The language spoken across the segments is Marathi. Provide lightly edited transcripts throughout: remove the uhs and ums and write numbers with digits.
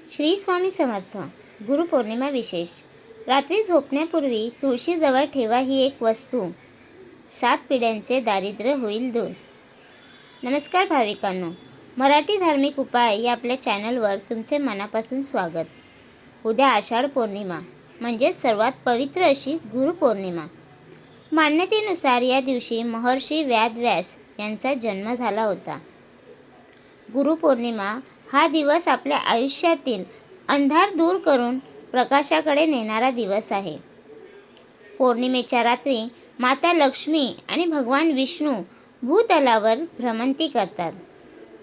श्री स्वामी समर्थ. गुरुपौर्णिमा विशेष. रात्री झोपण्यापूर्वी तुळशीजवळ ठेवा ही एक वस्तू. 7 पिढ्यांचे दारिद्र्य होईल दूर. नमस्कार भाविकांनो, मराठी धार्मिक उपाय या आपल्या चॅनलवर तुमचे मनापासून स्वागत. उद्या आषाढ पौर्णिमा म्हणजे सर्वात पवित्र अशी गुरुपौर्णिमा. मान्यतेनुसार या दिवशी महर्षी व्यास यांचा जन्म झाला होता. गुरुपौर्णिमा हा दिवस आपल्या आयुष्यातील अंधार दूर करून प्रकाशाकडे नेणारा दिवस आहे. पौर्णिमेच्या रात्री माता लक्ष्मी आणि भगवान विष्णू भूतलावर भ्रमंती करतात.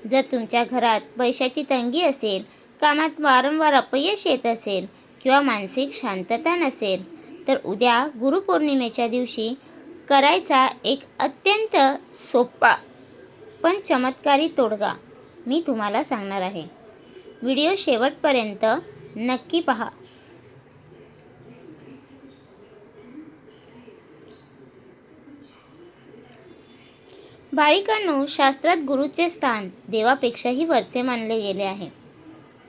जर तुमच्या घरात पैशाची तंगी असेल, कामात वारंवार अपयश येत असेल किंवा मानसिक शांतता नसेल, तर उद्या गुरुपौर्णिमेच्या दिवशी करायचा एक अत्यंत सोपा पण चमत्कारी तोडगा मी तुम्हाला सांगणार आहे. व्हिडिओ शेवटपर्यंत नक्की पहा. भाविकांनो, शास्त्रात गुरुचे स्थान देवापेक्षाही वरचे मानले गेले आहे.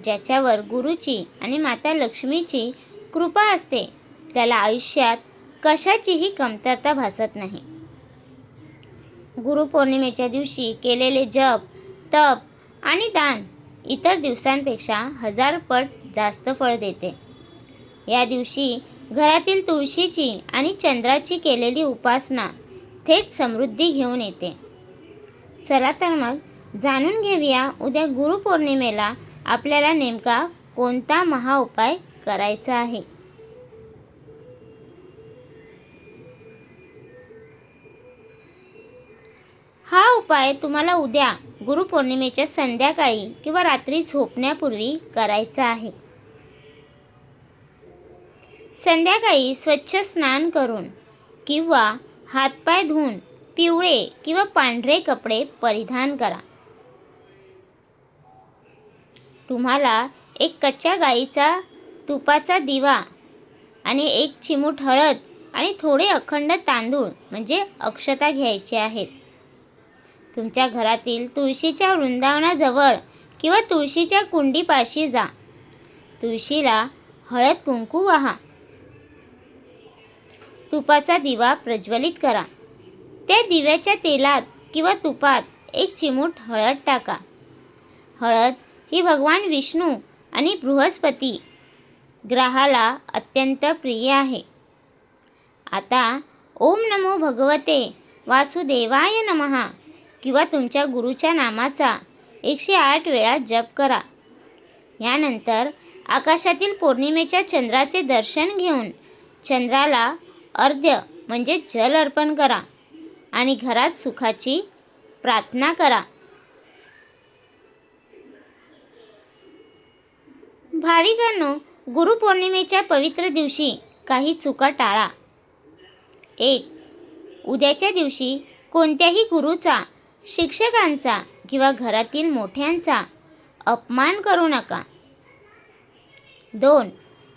ज्याच्यावर गुरुची आणि माता लक्ष्मीची कृपा असते त्याला आयुष्यात कशाचीही कमतरता भासत नाही. गुरुपौर्णिमेच्या दिवशी केलेले जप, तप आणि दान इतर दिवसांपेक्षा 1000 पट जास्त फळ देते. या दिवशी घरातील तुळशीची आणि चंद्राची केलेली उपासना थेट समृद्धी घेऊन येते. चला तर मग जाणून घेऊया उद्या गुरुपौर्णिमेला आपल्याला नेमका कोणता महाउपाय करायचा आहे. हा उपाय तुम्हाला उद्या गुरुपौर्णिमेच्या संध्याकाळी किंवा रात्री झोपण्यापूर्वी करायचा आहे. संध्याकाळी स्वच्छ स्नान करून किंवा हातपाय धुवून पिवळे किंवा पांढरे कपडे परिधान करा. तुम्हाला एक कच्च्या गाईचा तुपाचा दिवा आणि 1 चिमूट हळद आणि थोडे अखंड तांदूळ म्हणजे अक्षता घ्यायचे आहेत. तुमच्या घरातील तुळशीच्या वृंदावनाजवळ किंवा तुळशीच्या कुंडीपाशी जा. तुळशीला हळद कुंकू वाहा. तुपाचा दिवा प्रज्वलित करा. त्या दिव्याच्या तेलात किंवा तुपात 1 चिमूट हळद टाका. हळद ही भगवान विष्णू आणि बृहस्पती ग्रहाला अत्यंत प्रिय आहे. आता ओम नमो भगवते वासुदेवाय नमः किंवा तुमच्या गुरुच्या नामाचा 108 वेळा जप करा. यानंतर आकाशातील पौर्णिमेच्या चंद्राचे दर्शन घेऊन चंद्राला अर्घ्य म्हणजे जल अर्पण करा आणि घरात सुखाची प्रार्थना करा. भाविकांनो, गुरुपौर्णिमेच्या पवित्र दिवशी काही चुका टाळा. 1. उद्याच्या दिवशी कोणत्याही गुरुचा, शिक्षकांचा किंवा घरातील मोठ्यांचा अपमान करू नका. 2.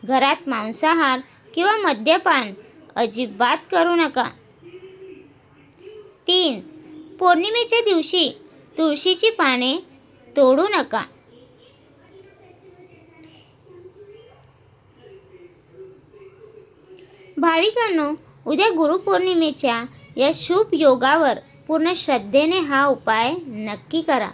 घरात मांसाहार किंवा मद्यपान अजिबात करू नका. 3. पौर्णिमेच्या दिवशी तुळशीची पाने तोडू नका. भाविकांनो, उद्या गुरुपौर्णिमेच्या या शुभ योगावर पूर्ण श्रद्धेने हा उपाय नक्की करा.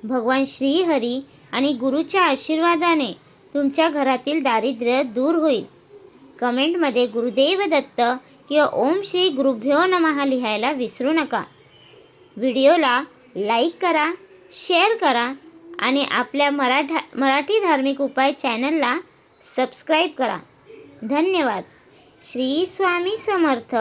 भगवान श्रीहरी आणि गुरुच्या आशीर्वादाने तुमच्या घरातील दारिद्र्य दूर होईल. कमेंटमध्ये गुरुदेव दत्त किंवा ओम श्री गुरुभ्यो नमः लिहायला विसरू नका. व्हिडिओला लाईक करा, शेअर करा आणि आपल्या मराठी धार्मिक उपाय चॅनलला सबस्क्राईब करा. धन्यवाद. श्री स्वामी समर्थ.